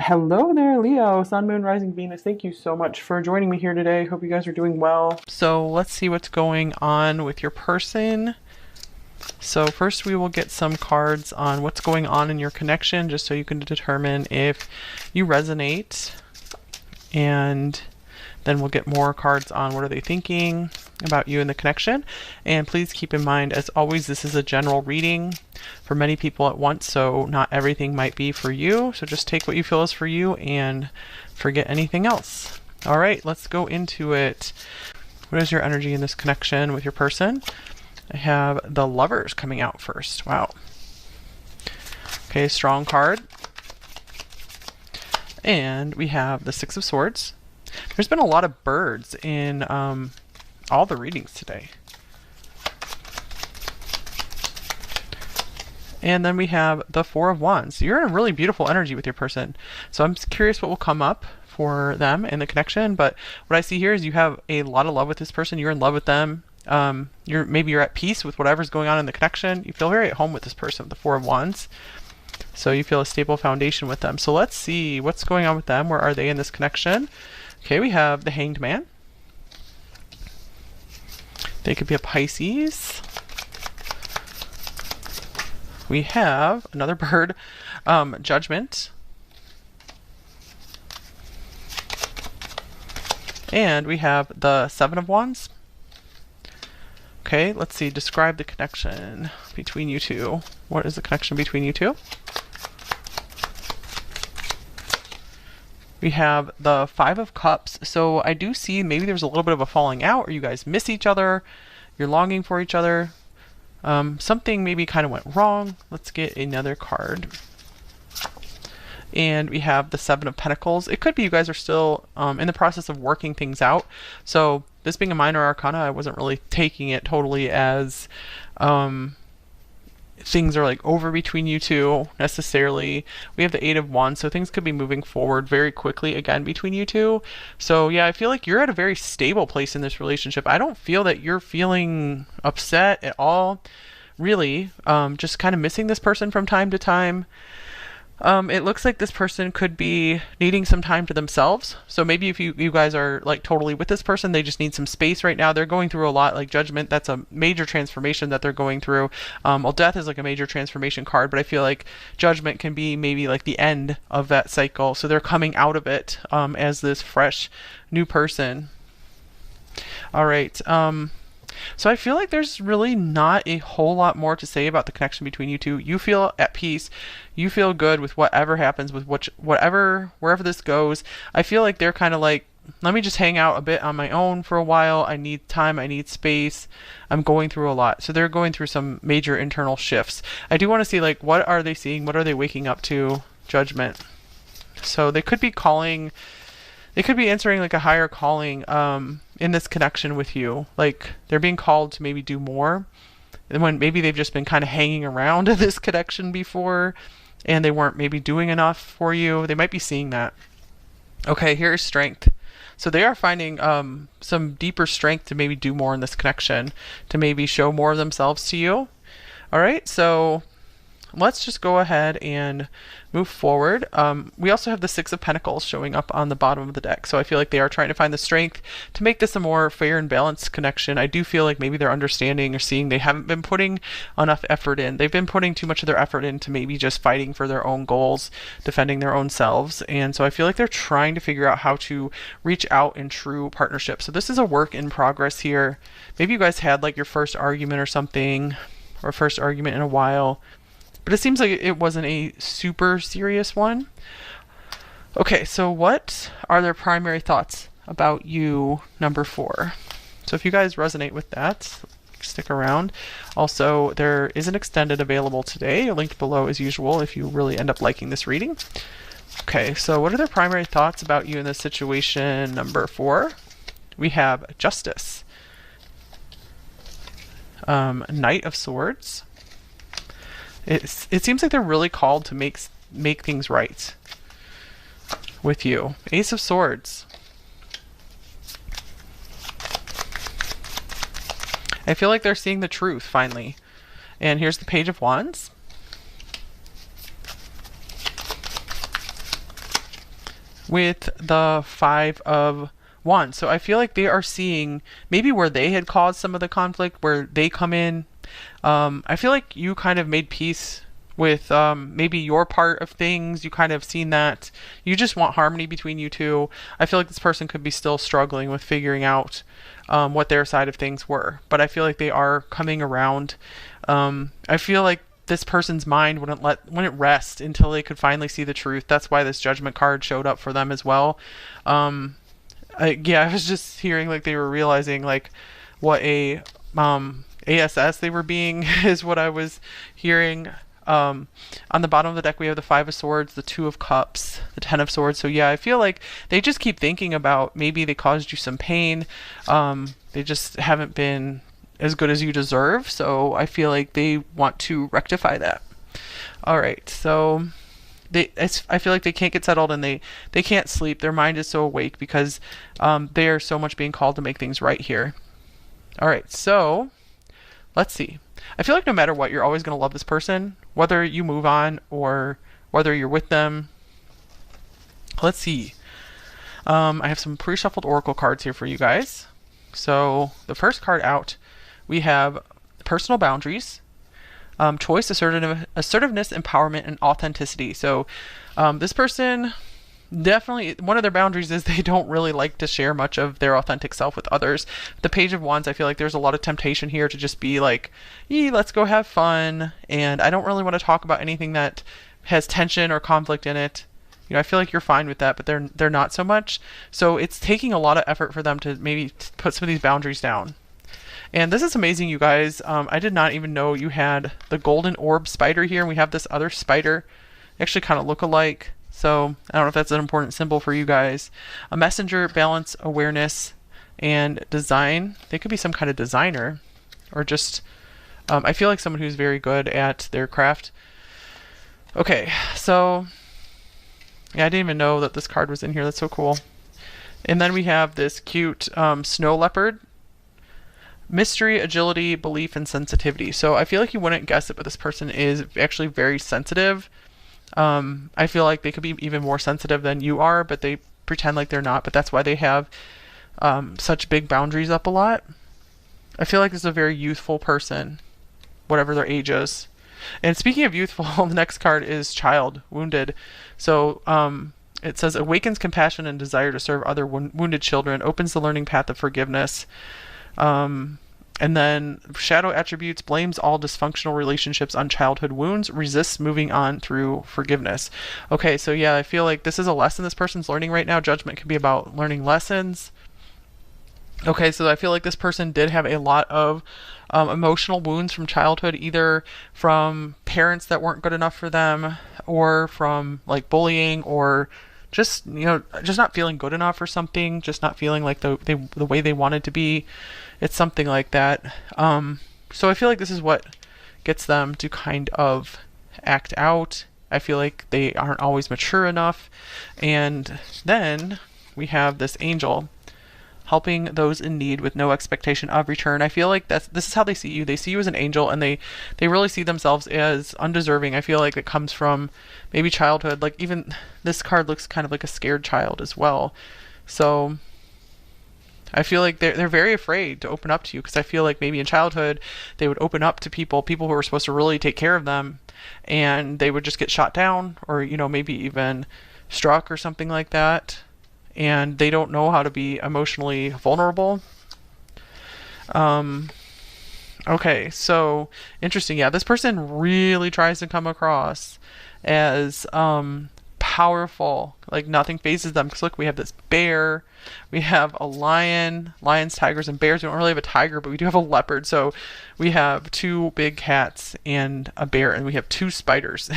Hello there, Leo, Sun, Moon, Rising, Venus. Thank you so much for joining me here today. Hope you guys are doing well. So let's see what's going on with your person. So first we will get some cards on what's going on in your connection, just so you can determine if you resonate. And then we'll get more cards on what are they thinking about you and the connection. And please keep in mind, as always, this is a general reading for many people at once, so not everything might be for you. So just take what you feel is for you and forget anything else. All right, let's go into it. What is your energy in this connection with your person? I have the Lovers coming out first. Wow. Okay, strong card. And we have the Six of Swords. There's been a lot of birds in all the readings today. And then we have the Four of Wands. You're in a really beautiful energy with your person. So I'm curious what will come up for them and the connection. But what I see here is you have a lot of love with this person. You're in love with them. Maybe you're at peace with whatever's going on in the connection. You feel very at home with this person, with the Four of Wands. So you feel a stable foundation with them. So let's see what's going on with them. Where are they in this connection? Okay, we have the Hanged Man. They could be a Pisces. We have another bird, Judgment. And we have the Seven of Wands. Okay, let's see. Describe the connection between you two. What is the connection between you two? We have the Five of Cups. So I do see maybe there's a little bit of a falling out, or you guys miss each other. You're longing for each other. Something maybe kind of went wrong. Let's get another card. And we have the Seven of Pentacles. It could be you guys are still in the process of working things out. So this being a minor arcana, I wasn't really taking it totally as things are like over between you two necessarily. We have the Eight of Wands, so things could be moving forward very quickly again between you two. So yeah, I feel like you're at a very stable place in this relationship. I don't feel that you're feeling upset at all, really. Just kind of missing this person from time to time. It looks like this person could be needing some time to themselves. So maybe if you guys are like totally with this person, they just need some space right now. They're going through a lot, like Judgment. That's a major transformation that they're going through. Well, Death is like a major transformation card, but I feel like Judgment can be maybe like the end of that cycle. So they're coming out of it as this fresh new person. All right. So I feel like there's really not a whole lot more to say about the connection between you two. You feel at peace. You feel good with whatever happens, with wherever this goes. I feel like they're kind of like, let me just hang out a bit on my own for a while. I need time. I need space. I'm going through a lot. So they're going through some major internal shifts. I do want to see, like, what are they seeing? What are they waking up to? Judgment. So they could be calling... They could be answering like a higher calling in this connection with you. Like they're being called to maybe do more. And when maybe they've just been kind of hanging around this connection before and they weren't maybe doing enough for you. They might be seeing that. Okay, here's strength. So they are finding some deeper strength to maybe do more in this connection, to maybe show more of themselves to you. All right, so let's just go ahead and move forward. We also have the Six of Pentacles showing up on the bottom of the deck. So I feel like they are trying to find the strength to make this a more fair and balanced connection. I do feel like maybe they're understanding or seeing they haven't been putting enough effort in. They've been putting too much of their effort into maybe just fighting for their own goals, defending their own selves. And so I feel like they're trying to figure out how to reach out in true partnership. So this is a work in progress here. Maybe you guys had like your first argument or something, or first argument in a while. But it seems like it wasn't a super serious one. Okay, so what are their primary thoughts about you, number 4? So if you guys resonate with that, stick around. Also, there is an extended available today, linked below as usual if you really end up liking this reading. Okay, so what are their primary thoughts about you in this situation, number 4? We have Justice. Knight of Swords. It seems like they're really called to make things right with you. Ace of Swords. I feel like they're seeing the truth finally. And here's the Page of Wands. with the Five of Wands. So I feel like they are seeing maybe where they had caused some of the conflict, where they come in. I feel like you kind of made peace with maybe your part of things. You kind of seen that you just want harmony between you two. I feel like this person could be still struggling with figuring out what their side of things were, but I feel like they are coming around. I feel like this person's mind wouldn't rest until they could finally see the truth. That's why this Judgment card showed up for them as well. I was just hearing like they were realizing like what a ASS they were being is what I was hearing. On the bottom of the deck, we have the Five of Swords, the Two of Cups, the Ten of Swords. So yeah, I feel like they just keep thinking about maybe they caused you some pain. They just haven't been as good as you deserve. So I feel like they want to rectify that. All right, so I feel like they can't get settled and they can't sleep. Their mind is so awake because they are so much being called to make things right here. All right, so let's see. I feel like no matter what, you're always going to love this person, whether you move on or whether you're with them. Let's see. I have some pre-shuffled oracle cards here for you guys. So the first card out, we have personal boundaries, choice, assertiveness, empowerment, and authenticity. So this person definitely, one of their boundaries is they don't really like to share much of their authentic self with others. The Page of Wands, I feel like there's a lot of temptation here to just be like, let's go have fun, and I don't really want to talk about anything that has tension or conflict in it. I feel like you're fine with that, but they're not so much. So it's taking a lot of effort for them to maybe put some of these boundaries down. And this is amazing, you guys. I did not even know you had the golden orb spider here, and we have this other spider. They actually kind of look alike. So I don't know if that's an important symbol for you guys. A messenger, balance, awareness, and design. They could be some kind of designer, or just, I feel like someone who's very good at their craft. Okay, so yeah, I didn't even know that this card was in here. That's so cool. And then we have this cute snow leopard. Mystery, agility, belief, and sensitivity. So I feel like you wouldn't guess it, but this person is actually very sensitive. I feel like they could be even more sensitive than you are, but they pretend like they're not. But that's why they have such big boundaries up a lot. I feel like this is a very youthful person, whatever their age is. And speaking of youthful, the next card is child, wounded. So it says awakens compassion and desire to serve other wounded children, opens the learning path of forgiveness. And then shadow attributes, blames all dysfunctional relationships on childhood wounds, resists moving on through forgiveness. Okay, so yeah, I feel like this is a lesson this person's learning right now. Judgment can be about learning lessons. Okay, so I feel like this person did have a lot of emotional wounds from childhood, either from parents that weren't good enough for them, or from like bullying, or just just not feeling good enough or something, just not feeling like the way they wanted to be. It's something like that. So I feel like this is what gets them to kind of act out. I feel like they aren't always mature enough. And then we have this angel helping those in need with no expectation of return. I feel like this is how they see you. They see you as an angel, and they really see themselves as undeserving. I feel like it comes from maybe childhood. Like even this card looks kind of like a scared child as well. So I feel like they're very afraid to open up to you, because I feel like maybe in childhood they would open up to people who were supposed to really take care of them, and they would just get shot down, or maybe even struck or something like that. And they don't know how to be emotionally vulnerable. Okay, so interesting. Yeah, this person really tries to come across as powerful, like nothing phases them. Because look, we have this bear, we have a lion, lions, tigers, and bears. We don't really have a tiger, but we do have a leopard. So we have two big cats and a bear, and we have two spiders.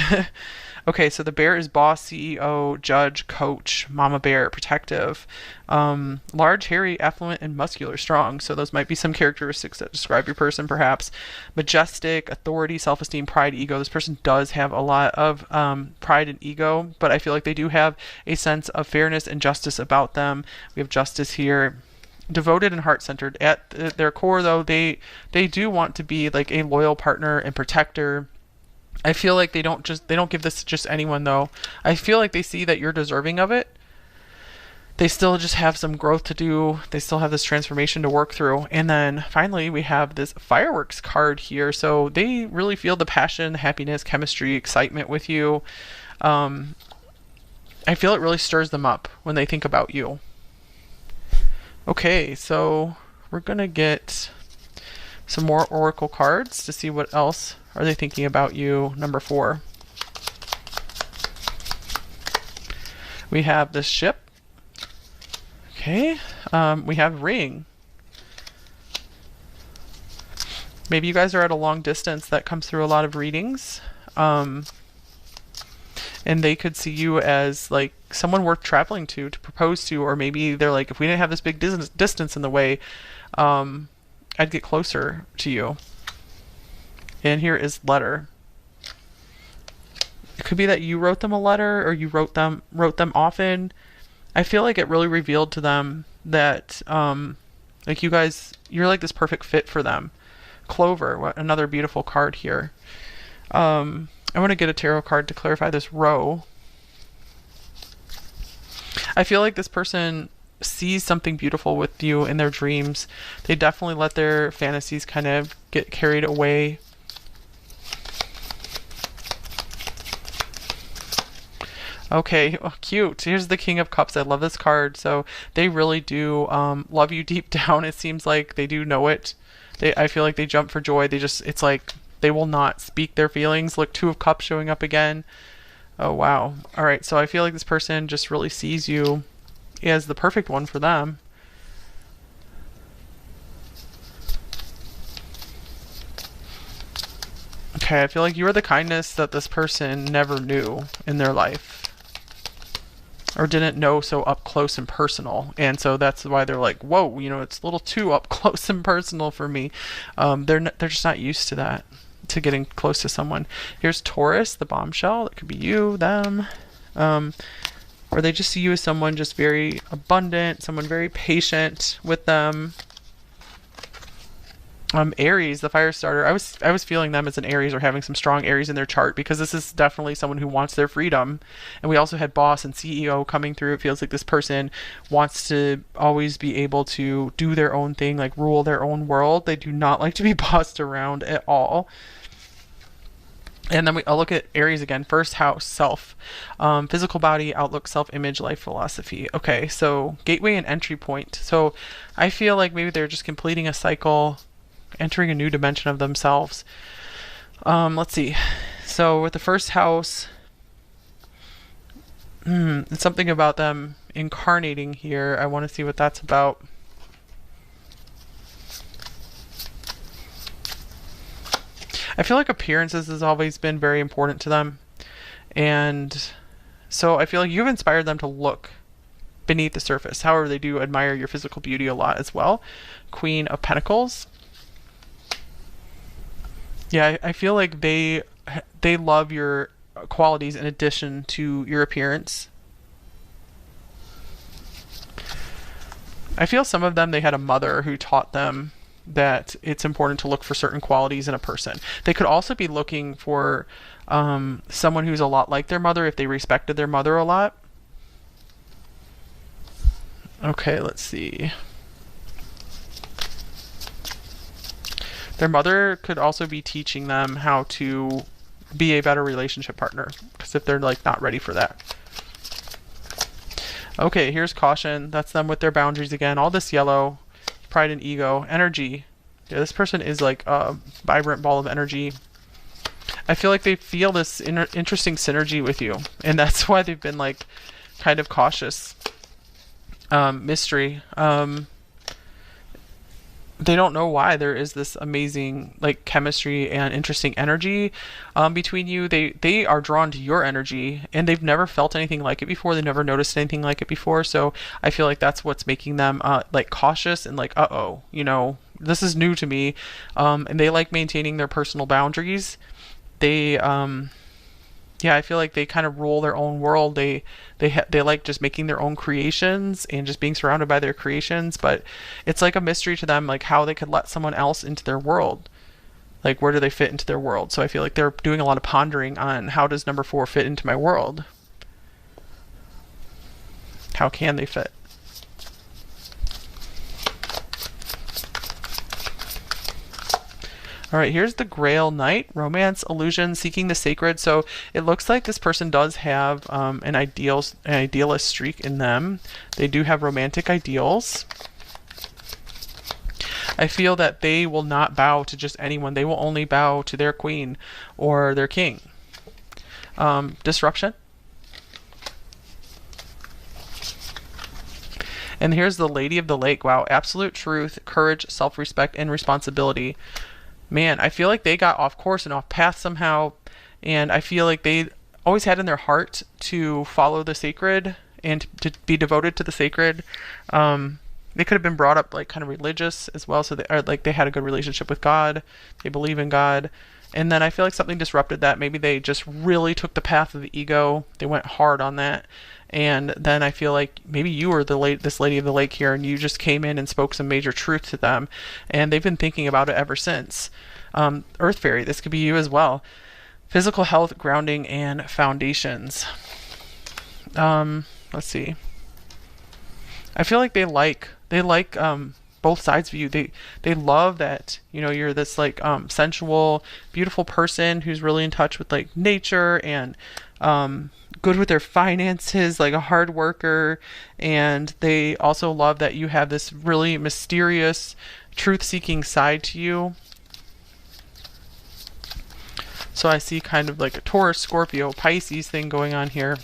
Okay, so the bear is boss, CEO, judge, coach, mama bear, protective, large, hairy, affluent, and muscular, strong. So those might be some characteristics that describe your person, perhaps. Majestic, authority, self-esteem, pride, ego. This person does have a lot of pride and ego, but I feel like they do have a sense of fairness and justice about them. We have justice here. Devoted and heart-centered. At their core, though, they do want to be like a loyal partner and protector. I feel like they don't give this to just anyone, though. I feel like they see that you're deserving of it. they still just have some growth to do. They still have this transformation to work through. And then finally, we have this fireworks card here. So they really feel the passion, happiness, chemistry, excitement with you. Um, I feel it really stirs them up when they think about you. Okay, so we're going to get some more oracle cards to see what else are they thinking about you. Number 4. We have this ship. Okay, we have ring. Maybe you guys are at a long distance. That comes through a lot of readings. And they could see you as like someone worth traveling to propose to, or maybe they're like, if we didn't have this big distance in the way, I'd get closer to you. And here is letter. It could be that you wrote them a letter, or you wrote them often. I feel like it really revealed to them that like you guys, you're like this perfect fit for them. Clover, what another beautiful card here. I want to get a tarot card to clarify this row. I feel like this person sees something beautiful with you in their dreams. They definitely let their fantasies kind of get carried away. Okay, oh, cute. Here's the King of Cups. I love this card. So they really do love you deep down. It seems like they do know it. I feel like they jump for joy. It's like they will not speak their feelings. Look, 2 of Cups showing up again. Oh, wow. All right, so I feel like this person just really sees you as the perfect one for them. Okay, I feel like you are the kindness that this person never knew in their life, or didn't know so up close and personal. And so that's why they're like, whoa, it's a little too up close and personal for me. They're just not used to that, to getting close to someone. Here's Taurus, the bombshell. That could be you, them. Or they just see you as someone just very abundant, someone very patient with them. Aries, the fire starter. I was feeling them as an Aries, or having some strong Aries in their chart, because this is definitely someone who wants their freedom. And we also had boss and CEO coming through. It feels like this person wants to always be able to do their own thing, like rule their own world. They do not like to be bossed around at all. And then I'll look at Aries again. First house, self, physical body, outlook, self-image, life philosophy. Okay, so gateway and entry point. So I feel like maybe they're just completing a cycle, entering a new dimension of themselves. Let's see. So with the first house, it's something about them incarnating here. I want to see what that's about. I feel like appearances has always been very important to them. And so I feel like you've inspired them to look beneath the surface. However, they do admire your physical beauty a lot as well. Queen of Pentacles. Yeah, I feel like they love your qualities in addition to your appearance. I feel some of them, they had a mother who taught them that it's important to look for certain qualities in a person. They could also be looking for someone who's a lot like their mother, if they respected their mother a lot. Okay, let's see. Their mother could also be teaching them how to be a better relationship partner, because if they're like not ready for that. Okay, here's caution. That's them with their boundaries again. All this yellow, pride and ego, energy. Yeah, this person is like a vibrant ball of energy. I feel like they feel this interesting synergy with you, and that's why they've been like kind of cautious. Mystery. They don't know why there is this amazing like chemistry and interesting energy between you. They are drawn to your energy, and they've never felt anything like it before. They've never noticed anything like it before. So I feel like that's what's making them like cautious and like, uh-oh, this is new to me. And they like maintaining their personal boundaries. They yeah, I feel like they kind of rule their own world. They like just making their own creations and just being surrounded by their creations. But it's like a mystery to them, like how they could let someone else into their world. Like, where do they fit into their world? So I feel like they're doing a lot of pondering on, how does number 4 fit into my world? How can they fit? All right, here's the Grail Knight, romance, illusion, seeking the sacred. So it looks like this person does have an idealist streak in them. They do have romantic ideals. I feel that they will not bow to just anyone. They will only bow to their queen or their king. Disruption. And here's the Lady of the Lake. Wow, absolute truth, courage, self-respect, and responsibility. Man, I feel like they got off course and off path somehow, and I feel like they always had in their heart to follow the sacred and to be devoted to the sacred. They could have been brought up like kind of religious as well, so they had a good relationship with God. They believe in God. And then I feel like something disrupted that. Maybe they just really took the path of the ego. They went hard on that. And then I feel like maybe you were this Lady of the Lake here, and you just came in and spoke some major truth to them, and they've been thinking about it ever since. Earth Fairy, this could be you as well. Physical health, grounding, and foundations. Let's see. I feel like they like both sides of you. They love that, you're this like sensual, beautiful person who's really in touch with like nature and good with their finances, like a hard worker. And they also love that you have this really mysterious, truth-seeking side to you. So I see kind of like a Taurus, Scorpio, Pisces thing going on here.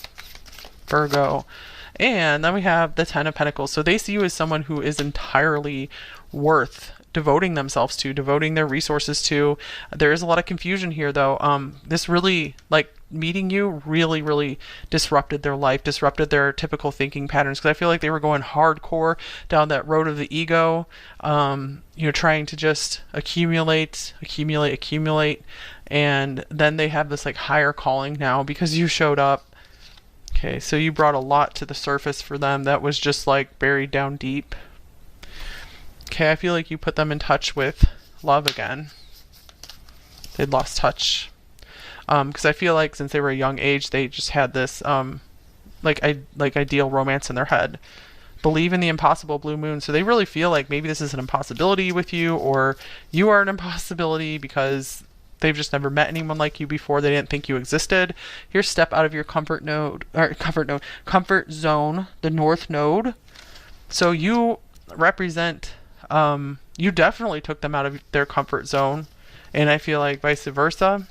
Virgo. And then we have the Ten of Pentacles. So they see you as someone who is entirely worth devoting themselves to, devoting their resources to. There is a lot of confusion here, though. This really, like, meeting you really disrupted their life, disrupted their typical thinking patterns, because I feel like they were going hardcore down that road of the ego, trying to just accumulate, and then they have this like higher calling now because you showed up. Okay, so you brought a lot to the surface for them that was just like buried down deep. Okay, I feel like you put them in touch with love again. They'd lost touch. Because I feel like since they were a young age, they just had this ideal romance in their head. Believe in the impossible, blue moon. So they really feel like maybe this is an impossibility with you, or you are an impossibility because they've just never met anyone like you before. They didn't think you existed. Here, step out of your comfort zone, the North Node. So you represent, you definitely took them out of their comfort zone. And I feel like vice versa.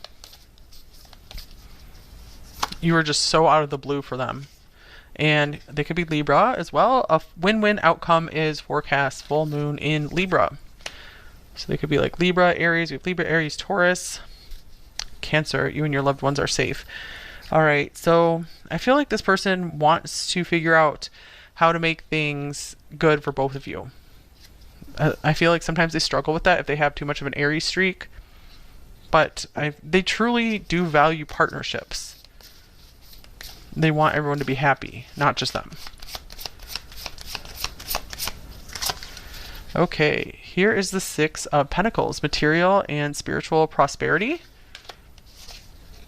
You were just so out of the blue for them. And they could be Libra as well. A win-win outcome is forecast full moon in Libra. So they could be like Libra, Aries. We have Libra, Aries, Taurus, Cancer. You and your loved ones are safe. All right. So I feel like this person wants to figure out how to make things good for both of you. I feel like sometimes they struggle with that if they have too much of an Aries streak. But they truly do value partnerships. They want everyone to be happy, not just them. Okay, here is the Six of Pentacles, material and spiritual prosperity.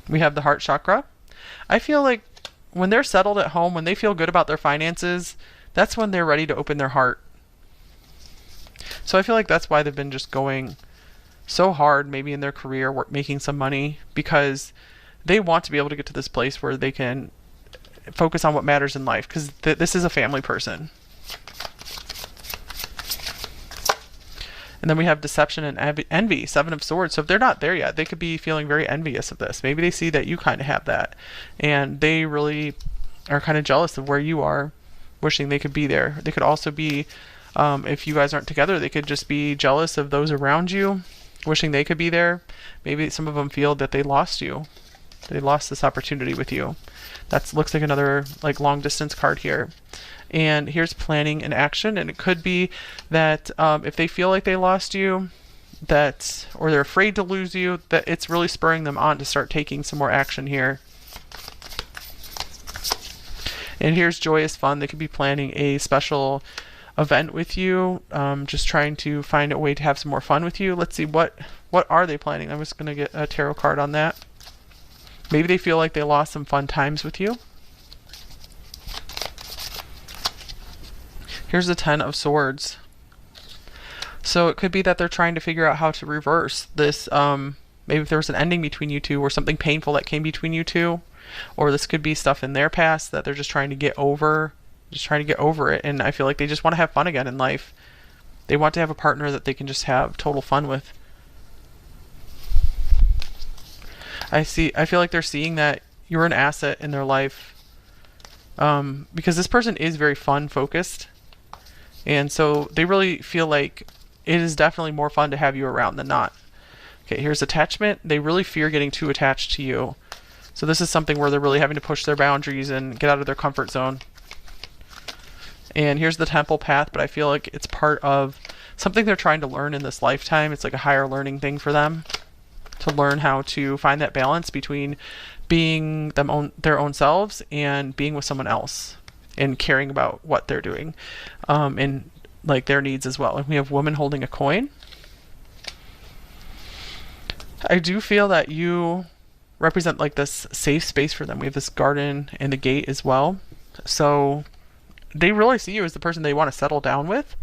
We have the heart chakra. I feel like when they're settled at home, when they feel good about their finances, that's when they're ready to open their heart. So I feel like that's why they've been just going so hard, maybe in their career, making some money, because they want to be able to get to this place where they can focus on what matters in life, because this is a family person. And then we have deception and envy, Seven of Swords. So if they're not there yet, they could be feeling very envious of this. Maybe they see that you kind of have that, and they really are kind of jealous of where you are, wishing they could be there. They could also be, if you guys aren't together, they could just be jealous of those around you, wishing they could be there. Maybe some of them feel that they lost you. They lost this opportunity with you. That looks like another like long distance card here. And here's planning and action. And it could be that if they feel like they lost you, or they're afraid to lose you, that it's really spurring them on to start taking some more action here. And here's joyous fun. They could be planning a special event with you, just trying to find a way to have some more fun with you. Let's see, what are they planning? I'm just going to get a tarot card on that. Maybe they feel like they lost some fun times with you. Here's the Ten of Swords. So it could be that they're trying to figure out how to reverse this. Maybe if there was an ending between you two or something painful that came between you two, or this could be stuff in their past that they're just trying to get over, it. And I feel like they just want to have fun again in life. They want to have a partner that they can just have total fun with. I feel like they're seeing that you're an asset in their life, because this person is very fun focused. And so they really feel like it is definitely more fun to have you around than not. Okay, here's attachment. They really fear getting too attached to you. So this is something where they're really having to push their boundaries and get out of their comfort zone. And here's the temple path, but I feel like it's part of something they're trying to learn in this lifetime. It's like a higher learning thing for them to learn how to find that balance between being their own selves and being with someone else and caring about what they're doing, and like their needs as well. And we have woman holding a coin. I do feel that you represent like this safe space for them. We have this garden and the gate as well. So they really see you as the person they want to settle down with.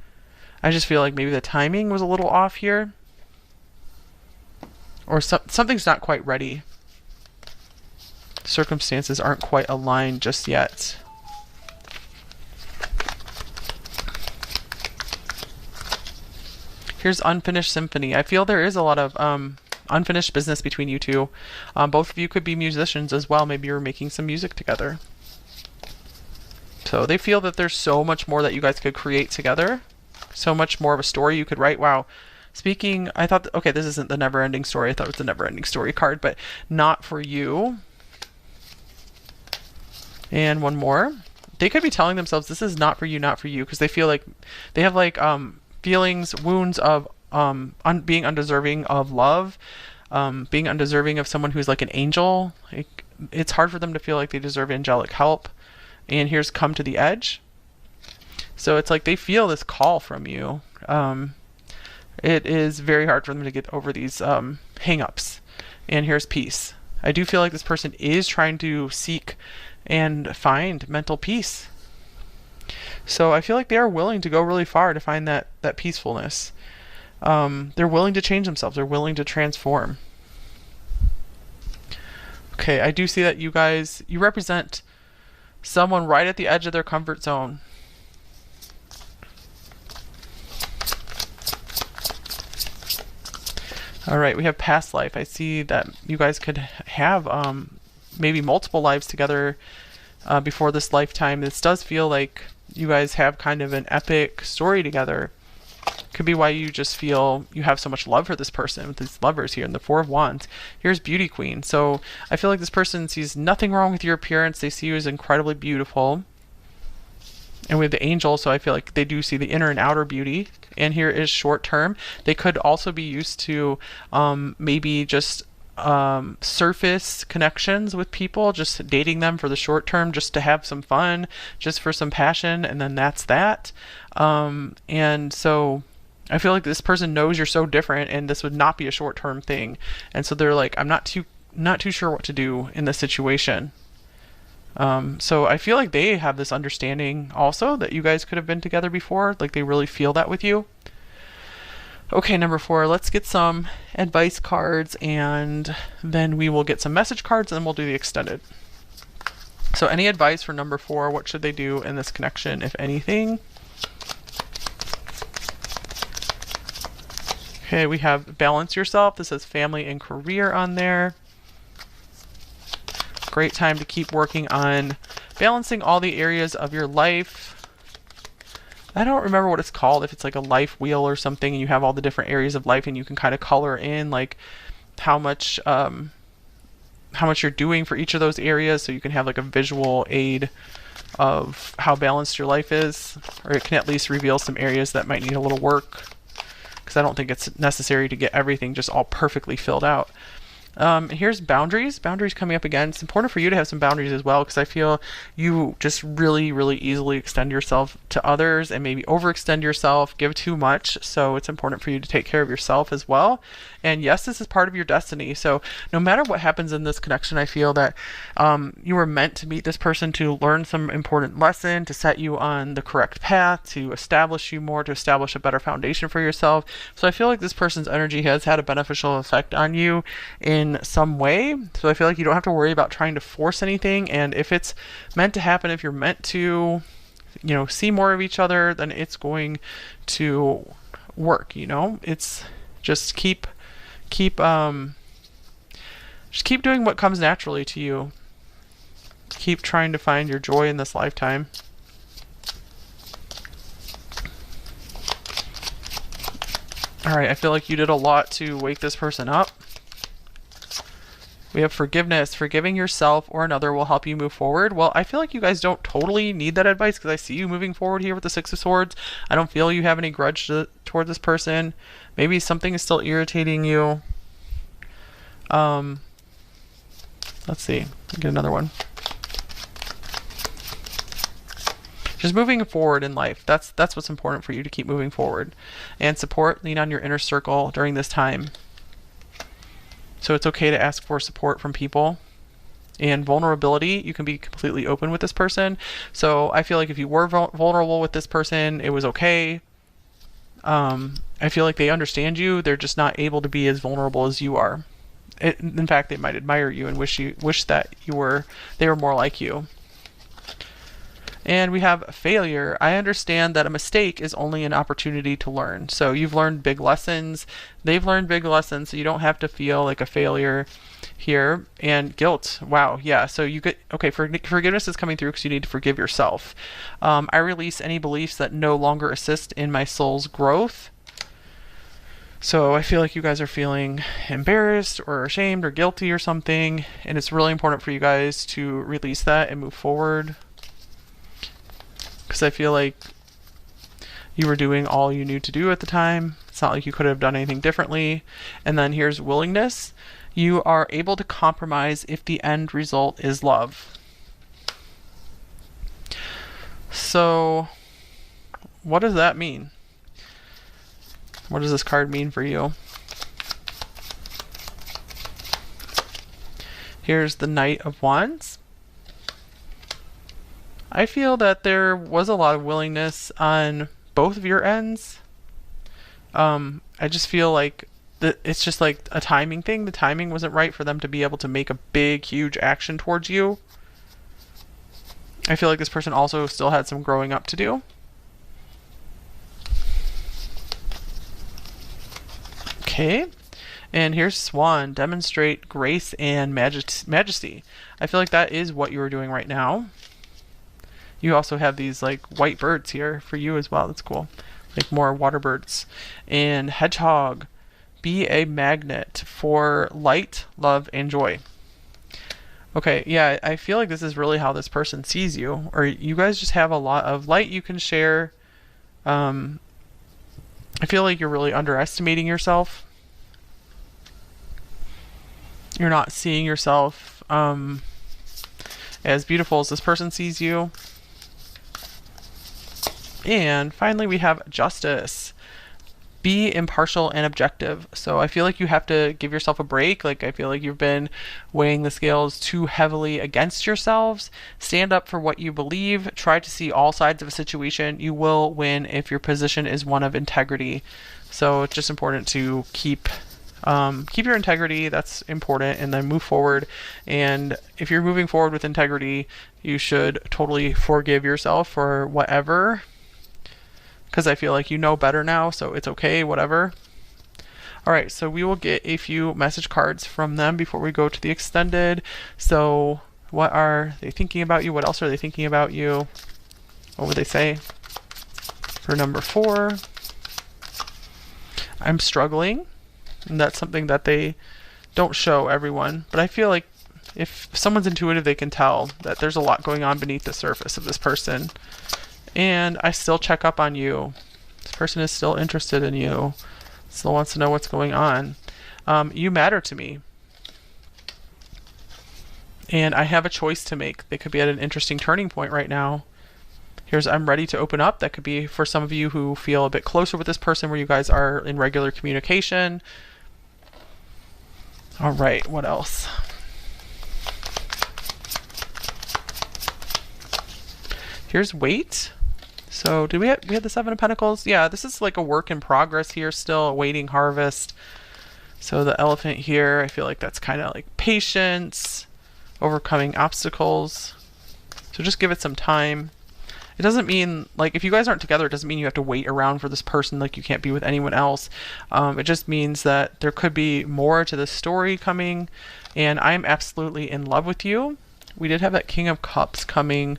I just feel like maybe the timing was a little off here. Or something's not quite ready. Circumstances aren't quite aligned just yet. Here's unfinished symphony. I feel there is a lot of unfinished business between you two. Both of you could be musicians as well. Maybe you're making some music together. So they feel that there's so much more that you guys could create together. So much more of a story you could write. Wow. Speaking, I thought, okay, this isn't the never-ending story. I thought it was the never-ending story card, but not for you. And one more. They could be telling themselves this is not for you, because they feel like they have like feelings, wounds of being undeserving of love, being undeserving of someone who's like an angel. It's hard for them to feel like they deserve angelic help. And here's come to the edge. So it's like they feel this call from you. It is very hard for them to get over these hang-ups. And here's peace. I do feel like this person is trying to seek and find mental peace. So I feel like they are willing to go really far to find that peacefulness. They're willing to change themselves. They're willing to transform. Okay, I do see that you represent someone right at the edge of their comfort zone. All right, we have past life. I see that you guys could have maybe multiple lives together before this lifetime. This does feel like you guys have kind of an epic story together. Could be why you just feel you have so much love for this person with these lovers here in the Four of Wands. Here's Beauty Queen. So I feel like this person sees nothing wrong with your appearance. They see you as incredibly beautiful. And we have the Angel, so I feel like they do see the inner and outer beauty. And here is short term. They could also be used to maybe just surface connections with people, just dating them for the short term, just to have some fun, just for some passion, and then that's that. And so I feel like this person knows you're so different, and this would not be a short term thing. And so they're like, I'm not too sure what to do in this situation. So I feel like they have this understanding also that you guys could have been together before. Like they really feel that with you. Okay, number 4, let's get some advice cards, and then we will get some message cards, and then we'll do the extended. So any advice for number 4? What should they do in this connection, if anything? Okay, we have balance yourself. This says family and career on there. Great time to keep working on balancing all the areas of your life. I don't remember what it's called, if it's like a life wheel or something, and you have all the different areas of life and you can kind of color in like how much you're doing for each of those areas, so you can have like a visual aid of how balanced your life is, or it can at least reveal some areas that might need a little work, because I don't think it's necessary to get everything just all perfectly filled out. Here's boundaries. Boundaries coming up again. It's important for you to have some boundaries as well because I feel you just really, really easily extend yourself to others and maybe overextend yourself, give too much. So it's important for you to take care of yourself as well. And yes, this is part of your destiny. So no matter what happens in this connection, I feel that you were meant to meet this person to learn some important lesson, to set you on the correct path, to establish you more, to establish a better foundation for yourself. So I feel like this person's energy has had a beneficial effect on you in some way. So I feel like you don't have to worry about trying to force anything. And if it's meant to happen, if you're meant to, see more of each other, then it's going to work. It's just keep doing what comes naturally to you. Keep trying to find your joy in this lifetime. All right, I feel like you did a lot to wake this person up. We have forgiveness. Forgiving yourself or another will help you move forward. Well, I feel like you guys don't totally need that advice because I see you moving forward here with the Six of Swords. I don't feel you have any grudge toward this person. Maybe something is still irritating you. Let's see. Get another one. Just moving forward in life. That's what's important for you, to keep moving forward. And support, lean on your inner circle during this time. So it's okay to ask for support from people. And vulnerability, you can be completely open with this person. So I feel like if you were vulnerable with this person, it was okay. I feel like they understand you. They're just not able to be as vulnerable as you are. In fact, they might admire you and wish that they were more like you. And we have failure. I understand that a mistake is only an opportunity to learn. So you've learned big lessons. They've learned big lessons. So you don't have to feel like a failure here. And guilt. Wow. Yeah. So forgiveness is coming through because you need to forgive yourself. I release any beliefs that no longer assist in my soul's growth. So I feel like you guys are feeling embarrassed or ashamed or guilty or something. And it's really important for you guys to release that and move forward. Because I feel like you were doing all you knew to do at the time. It's not like you could have done anything differently. And then here's willingness. You are able to compromise if the end result is love. So what does that mean? What does this card mean for you? Here's the Knight of Wands. I feel that there was a lot of willingness on both of your ends. I just feel like it's just like a timing thing. The timing wasn't right for them to be able to make a big, huge action towards you. I feel like this person also still had some growing up to do. Okay. And here's Swan. Demonstrate grace and majesty. I feel like that is what you are doing right now. You also have these like white birds here for you as well. That's cool. Like more water birds. And Hedgehog. Be a magnet for light, love, and joy. Okay, yeah, I feel like this is really how this person sees you. Or you guys just have a lot of light you can share. I feel like you're really underestimating yourself. You're not seeing yourself as beautiful as this person sees you. And finally, we have Justice. Be impartial and objective. So I feel like you have to give yourself a break. Like I feel like you've been weighing the scales too heavily against yourselves. Stand up for what you believe. Try to see all sides of a situation. You will win if your position is one of integrity. So it's just important to keep your integrity. That's important, and then move forward. And if you're moving forward with integrity, you should totally forgive yourself for whatever, because I feel like you know better now, so it's okay, whatever. All right, so we will get a few message cards from them before we go to the extended. So what are they thinking about you? What else are they thinking about you? What would they say? For number 4, I'm struggling. And that's something that they don't show everyone. But I feel like if someone's intuitive, they can tell that there's a lot going on beneath the surface of this person. And I still check up on you. This person is still interested in you. Still wants to know what's going on. You matter to me. And I have a choice to make. They could be at an interesting turning point right now. Here's I'm ready to open up. That could be for some of you who feel a bit closer with this person, where you guys are in regular communication. All right, what else? Here's wait. So we had the Seven of Pentacles? Yeah, this is like a work in progress here, still awaiting harvest. So the elephant here, I feel like that's kind of like patience, overcoming obstacles. So just give it some time. It doesn't mean, like, if you guys aren't together, it doesn't mean you have to wait around for this person, like you can't be with anyone else. It just means that there could be more to the story coming, and I'm absolutely in love with you. We did have that King of Cups coming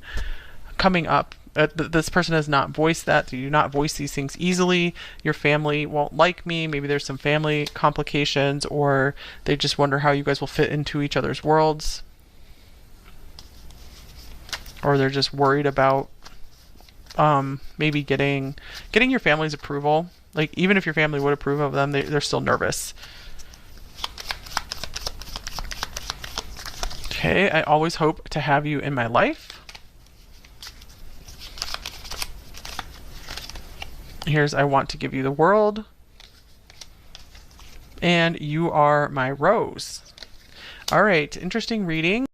up. This person has not voiced that. You do not voice these things easily. Your family won't like me. Maybe there's some family complications, or they just wonder how you guys will fit into each other's worlds. Or they're just worried about maybe getting your family's approval. Like, even if your family would approve of them, they're still nervous. Okay, I always hope to have you in my life. Here's I want to give you the world. And you are my rose. All right, interesting reading.